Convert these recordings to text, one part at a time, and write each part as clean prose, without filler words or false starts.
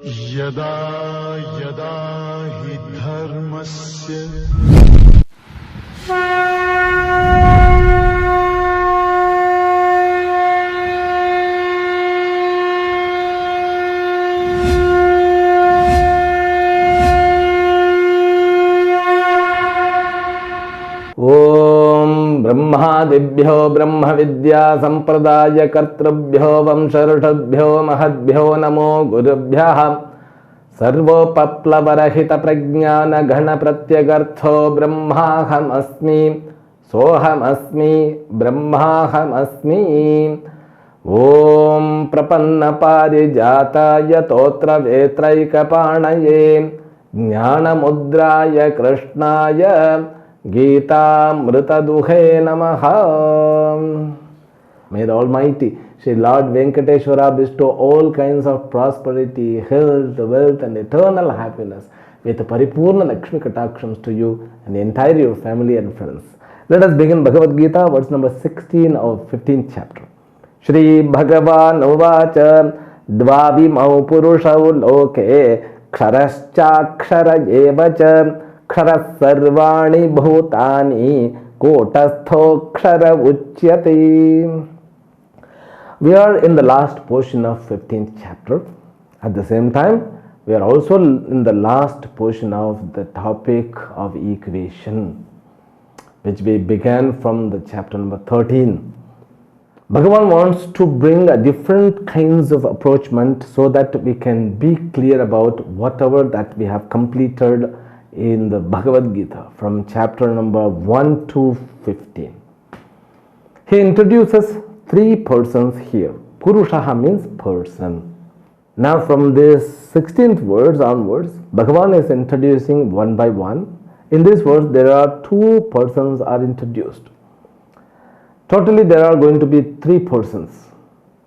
यदा यदा हि धर्मस्य ब्रह्मादिभ्यो ब्रह्म विद्या संप्रदाय कर्तृभ्यो वंशऋषभ्यो महद्भ्यो नमो गुरुभ्यः सर्वोपप्लवरहित प्रज्ञान घन प्रत्यगर्थो ब्रह्माहमस्मि सोहमस्मि ब्रह्माहमस्मि। ओम प्रपन्न पारिजाताय तोत्र वेत्रैकपाणये ज्ञानमुद्राय कृष्णाय Geethamritaduhe Namaha. May the Almighty Sri Lord Venkateshwara bestow all kinds of prosperity, health, wealth and eternal happiness with Paripurna Lakshmi Katakshams to you and the entire your family and friends. Let us begin Bhagavad Gita, verse number 16 of 15th chapter. Shri Bhagavan Uvacha Dvavimau Purushau Loke Ksharaschakshara Evacha Kshara Sarvani Bhutani Kotastho Kshara Uchyati. We are in the last portion of 15th chapter. At the same time, we are also in the last portion of the topic of equation, which we began from the chapter number 13. Bhagavan wants to bring a different kinds of approachment so that we can be clear about whatever that we have completed in the Bhagavad Gita from chapter number 1 to 15. He introduces three persons here. Purushaha means person. Now from this 16th verse onwards, Bhagavan is introducing one by one. In this verse there are two persons are introduced. Totally there are going to be three persons.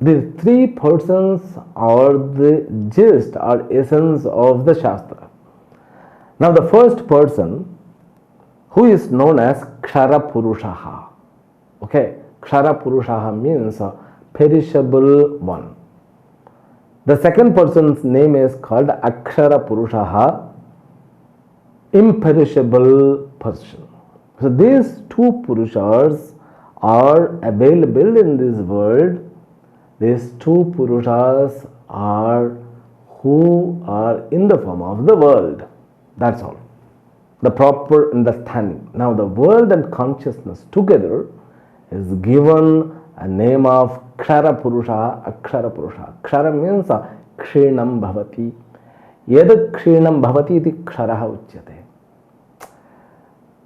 These three persons are the gist or essence of the Shastra. Now the first person, who is known as Kshara Purushaha. Okay, Kshara Purushaha means a perishable one. The second person's name is called Akshara Purushaha, imperishable person. So these two Purushas are available in this world. These two Purushas are who are in the form of the world. That's all. The proper understanding. Now the world and consciousness together is given a name of Kshara Purusha, Akshara Purusha. Kshara means Kshinam Bhavati. Yad Kshinam Bhavati iti Ksharaha Uchyate.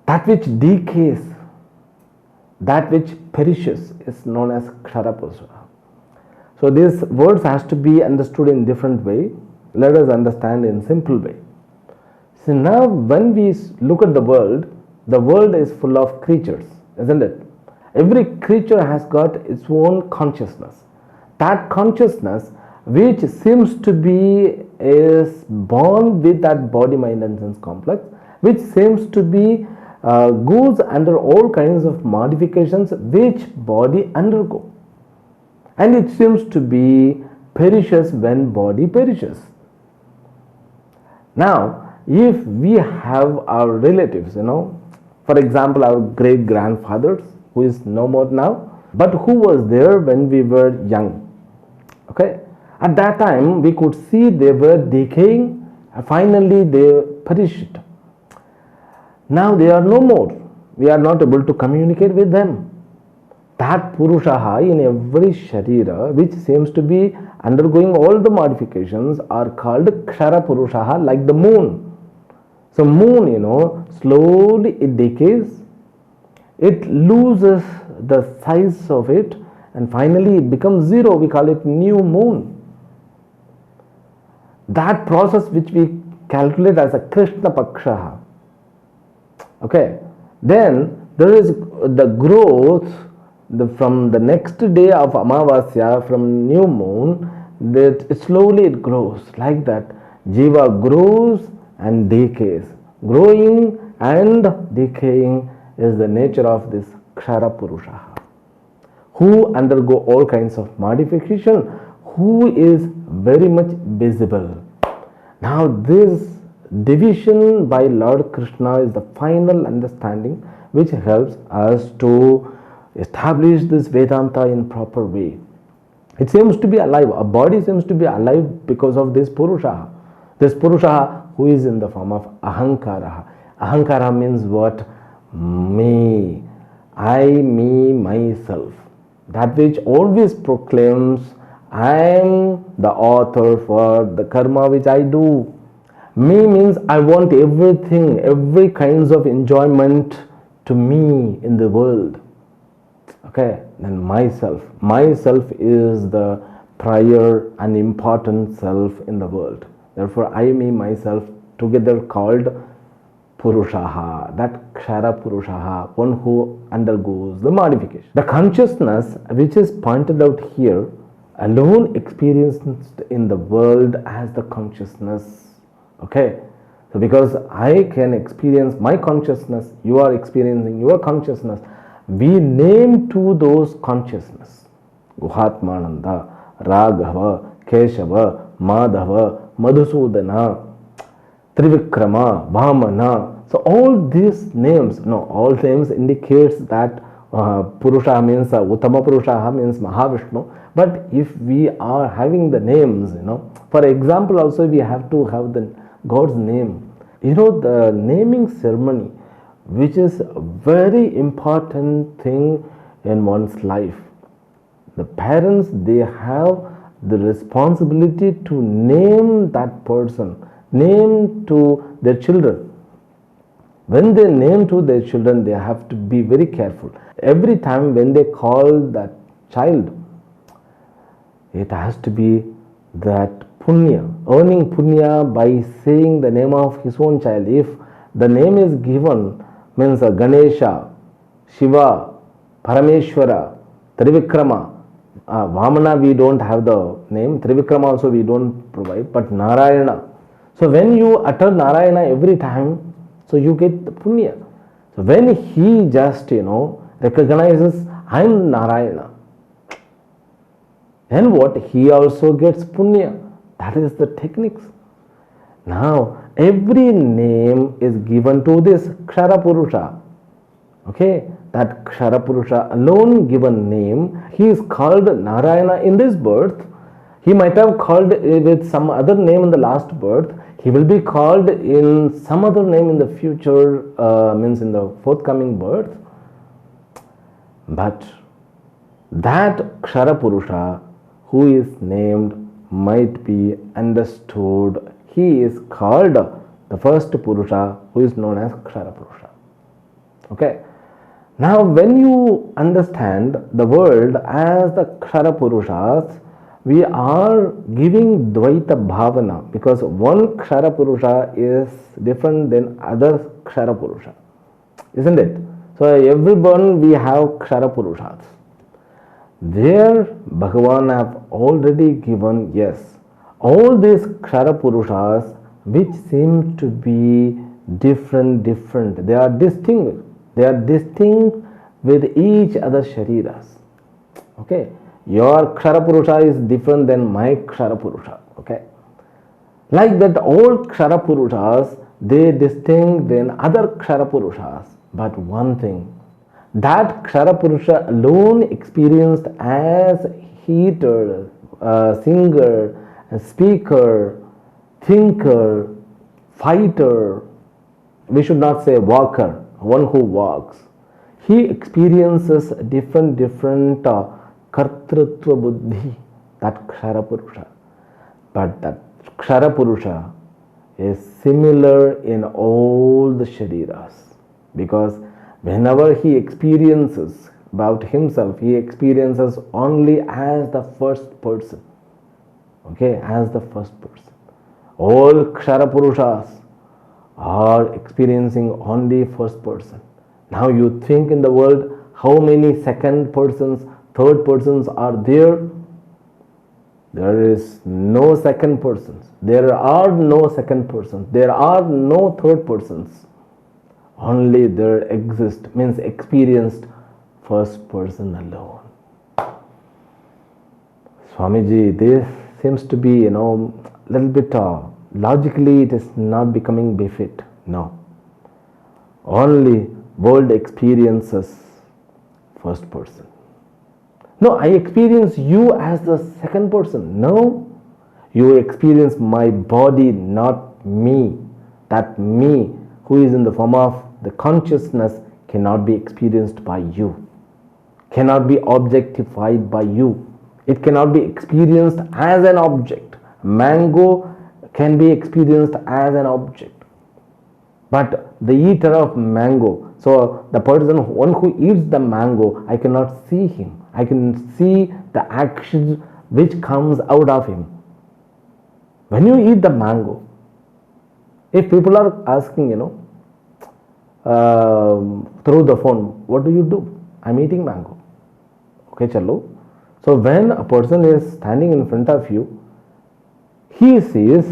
That which decays, that which perishes is known as Kshara Purusha. So these words has to be understood in different way. Let us understand in simple way. So now when we look at the world is full of creatures, isn't it? Every creature has got its own consciousness. That consciousness which seems to be is born with that body, mind and sense complex, which seems to be goes under all kinds of modifications which body undergo. And it seems to be perishes when body perishes. Now, if we have our relatives, for example, our great grandfathers, who is no more now, but who was there when we were young. Okay, at that time we could see they were decaying, and finally they perished. Now they are no more. We are not able to communicate with them. That Purushaha in every Sharira, which seems to be undergoing all the modifications, are called Kshara Purushaha, like the moon. So moon, slowly it decays, it loses the size of it and finally it becomes zero. We call it new moon. That process which we calculate as a Krishna Pakshaha. Okay, then there is the growth from the next day of Amavasya, from new moon, that slowly it grows like that. Jiva grows and decays. Growing and decaying is the nature of this Kshara Purusha, who undergo all kinds of modification, who is very much visible. Now this division by Lord Krishna is the final understanding which helps us to establish this Vedanta in proper way. It seems to be alive. Our body seems to be alive because of this Purusha. This Purusha who is in the form of Ahankara. Ahankara means what? Me. I, me, myself. That which always proclaims, I am the author for the karma which I do. Me means I want everything, every kinds of enjoyment to me in the world. Okay, then myself. Myself is the prior and important self in the world. Therefore, I, me, myself together called Purushaha, that Kshara Purushaha, one who undergoes the modification. The consciousness which is pointed out here alone experienced in the world as the consciousness. Okay, so because I can experience my consciousness, you are experiencing your consciousness, we name to those consciousness. Guhatmananda, Raghava, Keshava, Madhava, Madhusudana, Trivikrama, Vamana. So all these names, all names indicates that Purusha means Uttama Purusha means Mahavishnu. But if we are having the names, for example, also we have to have the God's name. The naming ceremony, which is a very important thing in one's life. The parents, they have the responsibility to name that person, name to their children. When they name to their children, they have to be very careful. Every time when they call that child, it has to be that punya, earning punya by saying the name of his own child. If the name is given, means Ganesha, Shiva, Parameshwara, Trivikrama, Vamana we don't have the name, Trivikrama also we don't provide, but Narayana. So when you utter Narayana every time, so you get the punya. So when he just, recognizes, I am Narayana, then what? He also gets punya. That is the techniques. Now, every name is given to this Kshara Purusha. Okay, that Kshara Purusha alone given name, he is called Narayana in this birth. He might have called with some other name in the last birth. He will be called in some other name in the future, means in the forthcoming birth. But that Kshara Purusha who is named might be understood. He is called the first Purusha who is known as Kshara Purusha. Okay. Now when you understand the world as the Kshara Purushas, we are giving Dvaita Bhavana, because one Kshara Purusha is different than other Kshara Purusha, isn't it? So everyone we have Kshara Purushas. There Bhagavan have already given, yes, all these Kshara Purushas which seem to be different, they are distinct. They are distinct with each other Shariras. Okay. Your Kshara Purusha is different than my Kshara Purusha. Okay. Like that, all Kshara Purushas, they distinct than other Kshara Purushas. But one thing, that Kshara Purusha alone experienced as heater, singer, speaker, thinker, fighter, we should not say walker, one who walks. He experiences different Kartrutva Buddhi, that Kshara Purusha. But that Kshara Purusha is similar in all the Shariras, because whenever he experiences about himself, he experiences only as the first person. Okay, as the first person. All Kshara Purushas are experiencing only first person. Now you think in the world how many second persons, third persons are there? There is no second persons. There are no second persons. There are no third persons. Only there exist, means experienced first person alone. Swamiji, this seems to be, little bit logically it is not becoming befit. No. Only world experiences first person. No, I experience you as the second person. No, you experience my body, not me. That me who is in the form of the consciousness cannot be experienced by you, cannot be objectified by you. It cannot be experienced as an object. Mango can be experienced as an object. But the eater of mango, so the one who eats the mango, I cannot see him. I can see the action which comes out of him. When you eat the mango, if people are asking, through the phone, what do you do? I'm eating mango. Okay, chalo. So when a person is standing in front of you, he sees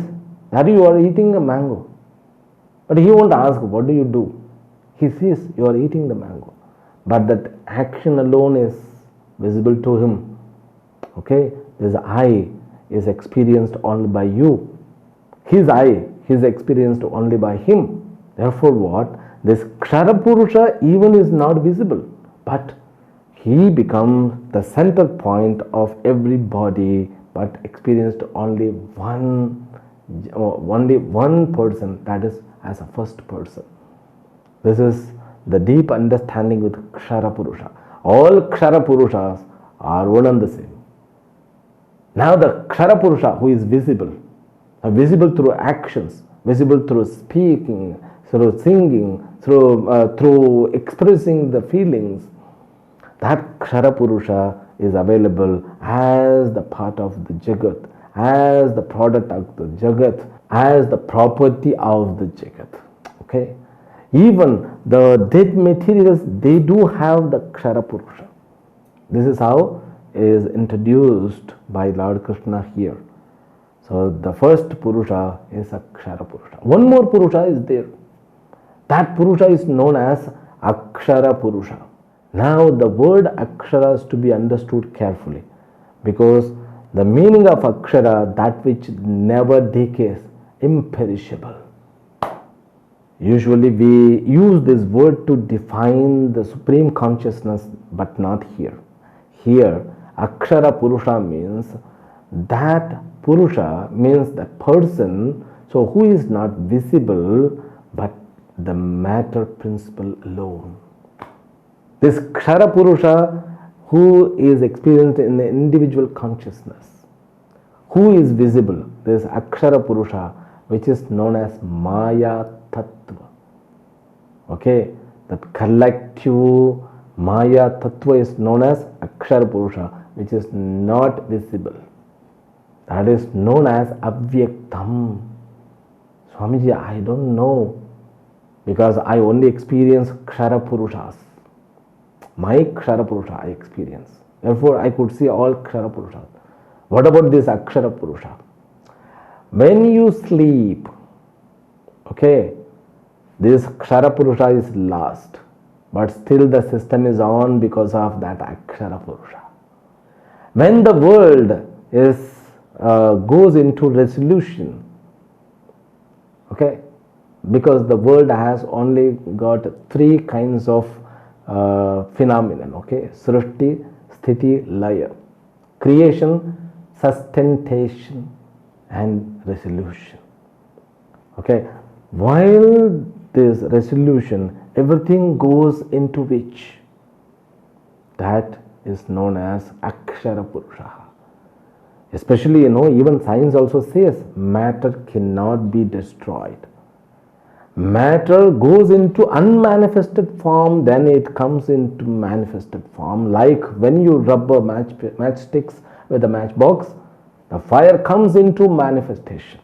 that you are eating a mango. But he won't ask, what do you do? He sees you are eating the mango. But that action alone is visible to him. Okay, this I is experienced only by you. His I is experienced only by him. Therefore what? This Kshara Purusha even is not visible, but he becomes the center point of every body, but experienced only one person, that is as a first person. This is the deep understanding with Kshara Purusha. All Kshara Purushas are one and the same. Now the Kshara Purusha who is visible through actions, visible through speaking, through singing, through expressing the feelings, that Kshara Purusha is available as the part of the Jagat, as the product of the Jagat, as the property of the Jagat. Okay? Even the dead materials, they do have the Kshara Purusha. This is how is introduced by Lord Krishna here. So the first Purusha is a Kshara Purusha. One more Purusha is there. That Purusha is known as Akshara Purusha. Now the word Akshara is to be understood carefully, because the meaning of Akshara, that which never decays, imperishable. Usually we use this word to define the supreme consciousness, but not here. Here Akshara Purusha means that Purusha means the person, so who is not visible but the matter principle alone. This Kshara Purusha who is experienced in the individual consciousness, who is visible, this Akshara Purusha, which is known as Maya Tattva. Okay, that collective Maya Tattva is known as Akshara Purusha, which is not visible. That is known as Avyaktam. Swamiji, I don't know, because I only experience Kshara Purushas. My Kshara Purusha I experience. Therefore, I could see all Kshara Purushas. What about this Akshara Purusha? When you sleep, okay, this Kshara Purusha is lost, but still the system is on because of that Akshara Purusha. When the world is goes into resolution, okay, because the world has only got three kinds of phenomenon, okay, Srishti, Sthiti, Laya, creation, sustentation and resolution. Okay, while this resolution, everything goes into which? That is known as Akshara Purusha. Especially, even science also says matter cannot be destroyed. Matter goes into unmanifested form, then it comes into manifested form. Like when you rub a matchsticks with a matchbox, the fire comes into manifestation.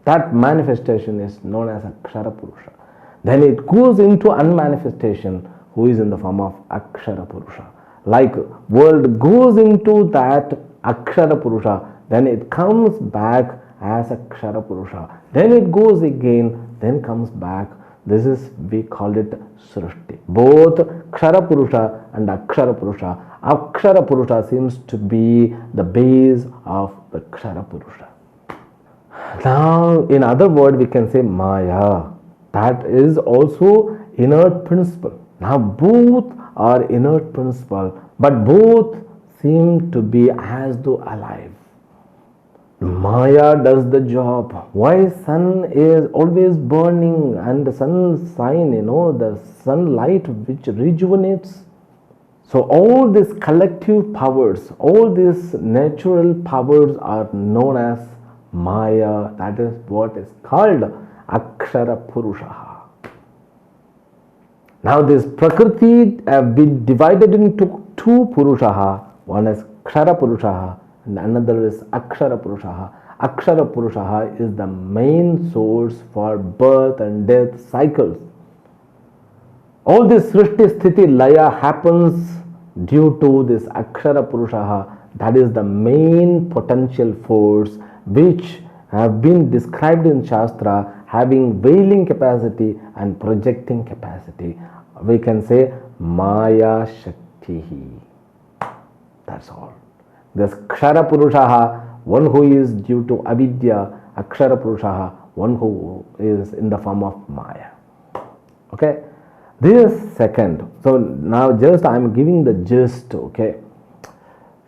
That manifestation is known as Akshara Purusha. Then it goes into unmanifestation, who is in the form of Akshara Purusha. Like world goes into that Akshara Purusha, then it comes back as Akshara Purusha. Then it goes again, then comes back. This is, we call it Srishti. Both Kshara Purusha and Akshara Purusha. Akshara Purusha seems to be the base of the Kshara Purusha. Now, in other word, we can say Maya. That is also inert principle. Now, both are inert principle, but both seem to be as though alive. Maya does the job. Why sun is always burning and the sun sign, the sunlight which rejuvenates. So all these collective powers, all these natural powers are known as Maya. That is what is called Akshara Purusha. Now this Prakriti have been divided into two Purusha. One is Kshara Purusha and another is Akshara Purusha. Akshara Purusha is the main source for birth and death cycles. All this Srishti Sthiti Laya happens due to this Akshara Purusha. That is the main potential force which have been described in Shastra having veiling capacity and projecting capacity. We can say Maya Shakti. That's all. This Kshara Purusha, one who is due to Avidya, Akshara Purusha, one who is in the form of Maya. Okay. This second. So now just I am giving the gist. Okay.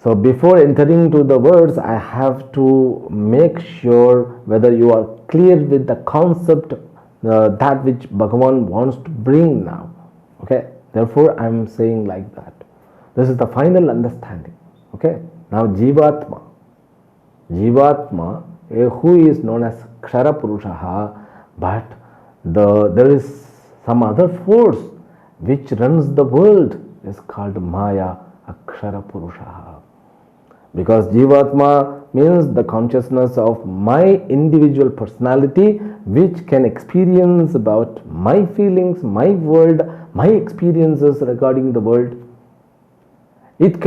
So before entering to the words, I have to make sure whether you are clear with the concept that which Bhagavan wants to bring now. Okay. Therefore, I am saying like that. This is the final understanding. Okay. Now Jivatma. Jivatma, who is known as Kshara Purusha, but there is some other force which runs the world is called Maya, Akshara Purusha. Because Jivatma means the consciousness of my individual personality which can experience about my feelings, my world, my experiences regarding the world. It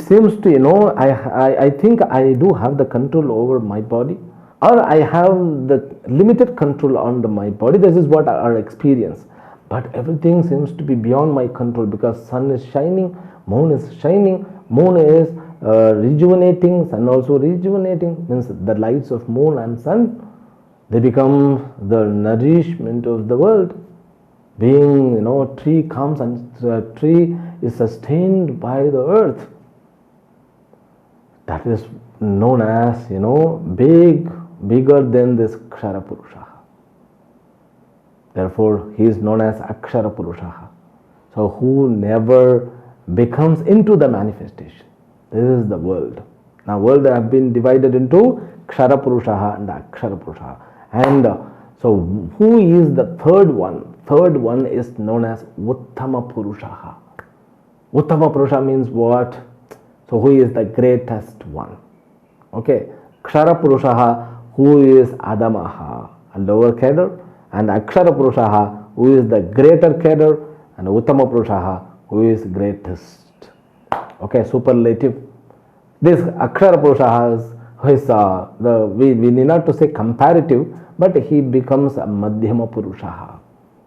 seems to, I think I do have the control over my body, or I have the limited control on my body. This is what our experience. But everything seems to be beyond my control because sun is shining, moon is shining, moon is rejuvenating, sun also rejuvenating. Means the lights of moon and sun, they become the nourishment of the world. Being, tree comes and the tree is sustained by the earth. That is known as, bigger than this Kshara Purusha. Therefore, he is known as Akshara Purusha. So, who never becomes into the manifestation. This is the world. Now, world have been divided into Kshara Purusha and Akshara Purusha. And so, who is the third one? Third one is known as Uttama Purusha. Uttama Purusha means what? So, who is the greatest one? Okay. Kshara Purusha, who is Adamaha, a lower cadre, and Akshara Purusha, who is the greater cadre, and Uttama Purusha, who is greatest. Okay, superlative. This Akshara Purusha is we need not to say comparative, but he becomes a Madhyama Purusha.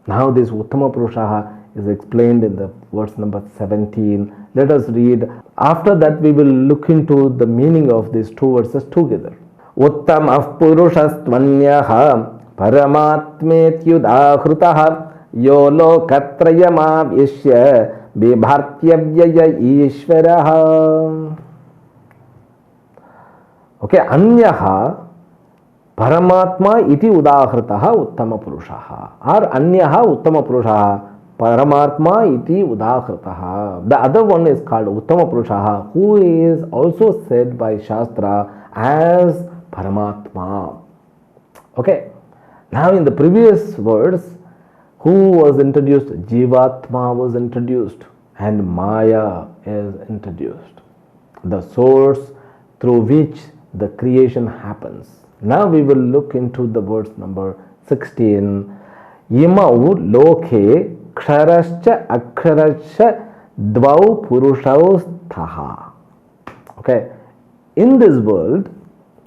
Now this Uttama Purusha is explained in the verse number 17. Let us read. After that we will look into the meaning of these two verses together. Uttamah Purushastvanyah Paramatmetyudahritah Yo lokatrayamavishya Bibhartyavyaya Ishvaraha. Okay, Anyaha Paramatma iti udahritaha Uttama Purushaha, or Anyaha Uttama Purushaha Paramatma iti udahritaha. The other one is called Uttama Purushaha, who is also said by Shastra as Paramatma. Okay, now in the previous words, who was introduced? Jivatma was introduced and Maya is introduced, the source through which the creation happens. Now we will look into the verse number 16. Imau loke ksharascha akharascha dvau purushau sthaha. Okay, in this world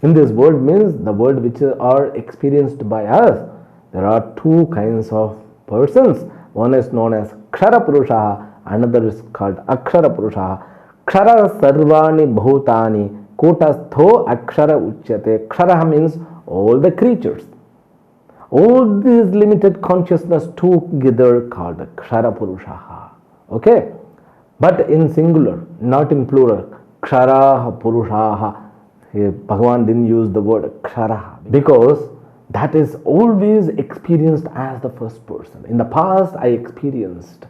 means the world which are experienced by us, there are two kinds of persons. One is known as Kshara Purusha, another is called Akshara Purusha. Kshara sarvani bhutani kutastho akshara uchyate. Kshara means all the creatures. All these limited consciousness together called Kshara Purushaha. Okay? But in singular, not in plural. Kshara Purushaha. Here, Bhagavan didn't use the word Kshara because that is always experienced as the first person. In the past, I experienced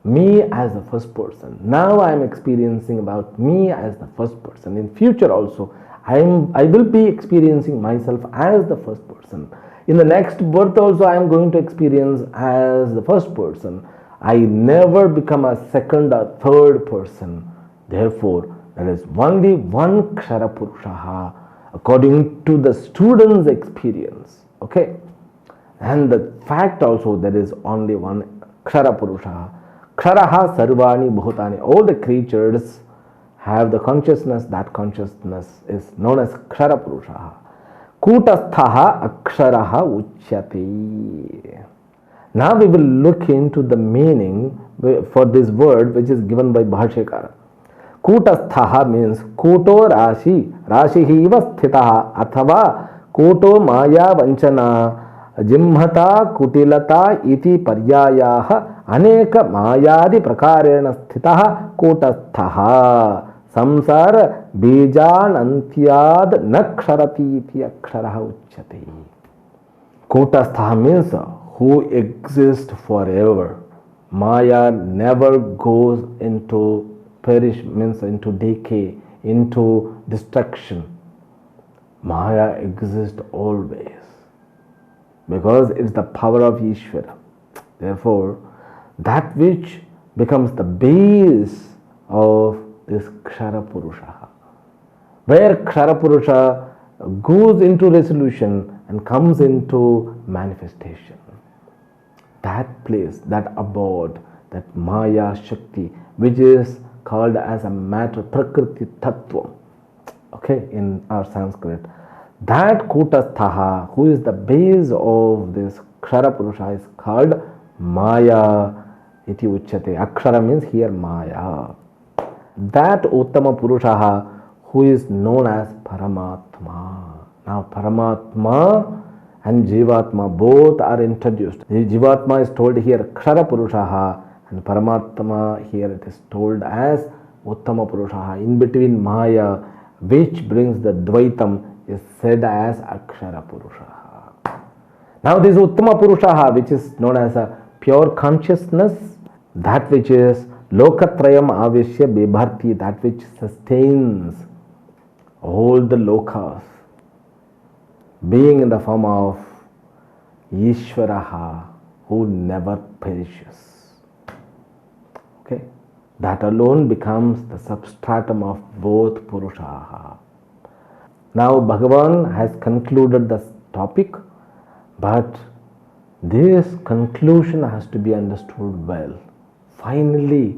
me as the first person. Now I am experiencing about me as the first person. In future also, I will be experiencing myself as the first person. In the next birth also, I am going to experience as the first person. I never become a second or third person. Therefore, there is only one Kshara Purushaha according to the student's experience. Okay? And the fact also, there is only one Kshara Purushaha. Ksharaha Sarvani Bhutani. All the creatures have the consciousness. That consciousness is known as Kshara Purushaha. Kutasthaha Aksharaha Uchyati. Now we will look into the meaning for this word which is given by Bhashekara. Kutasthaha means Kuto Rashi, Rashi Hiva Sthitaha, Athava Kuto Maya Vanchana, Jimhata Kutilata iti Paryayaha, Aneka Mayadi Prakarena Sthitaha Kutasthaha. Samsara Bijan Antyad Naksharati iti Aksharaha Uchyate. Kutasthaha means who exists forever. Maya never goes into perish, means into decay, into destruction. Maya exists always because it's the power of Ishvara. Therefore, that which becomes the base of this Kshara Purusha, where Kshara Purusha goes into resolution and comes into manifestation. That place, that abode, that Maya Shakti, which is called as a matter, Prakriti Tattva, okay, in our Sanskrit. That Kutasthaha, who is the base of this Kshara Purusha, is called Maya iti Uchyate. Akshara means here Maya. That Uttama Purushaha, who is known as Paramatma. Now Paramatma and Jivatma both are introduced. The Jivatma is told here Kshara Purushaha, and Paramatma here it is told as Uttama Purushaha. In between Maya, which brings the Dvaitam, is said as Akshara Purushaha. Now this Uttama Purushaha, which is known as a pure consciousness, that which is Lokatrayam Avishya Bibharti, that which sustains all the lokas, being in the form of Ishvaraha, who never perishes. Okay? That alone becomes the substratum of both Purushaha. Now Bhagavan has concluded this topic, but this conclusion has to be understood well. Finally,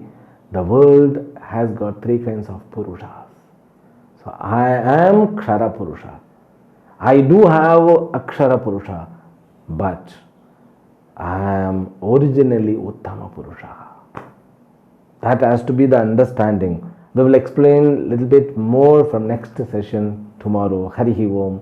the world has got three kinds of Purushas. So I am Kshara Purusha. I do have Akshara Purusha, but I am originally Uttama Purusha. That has to be the understanding. We will explain a little bit more from next session tomorrow. Harihi Om.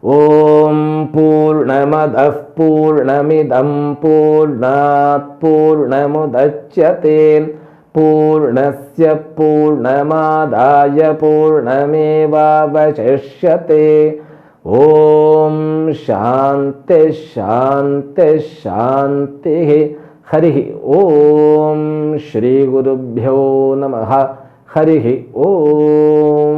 Om Purnamadah Purnamidam Purnat Purnamudachyate Purnasya Purnamadaya Purnameva Vashishyate. Om Shanti Shanti Shanti. Harihi Om Shri Gurubhyo Namaha. Harihi Om.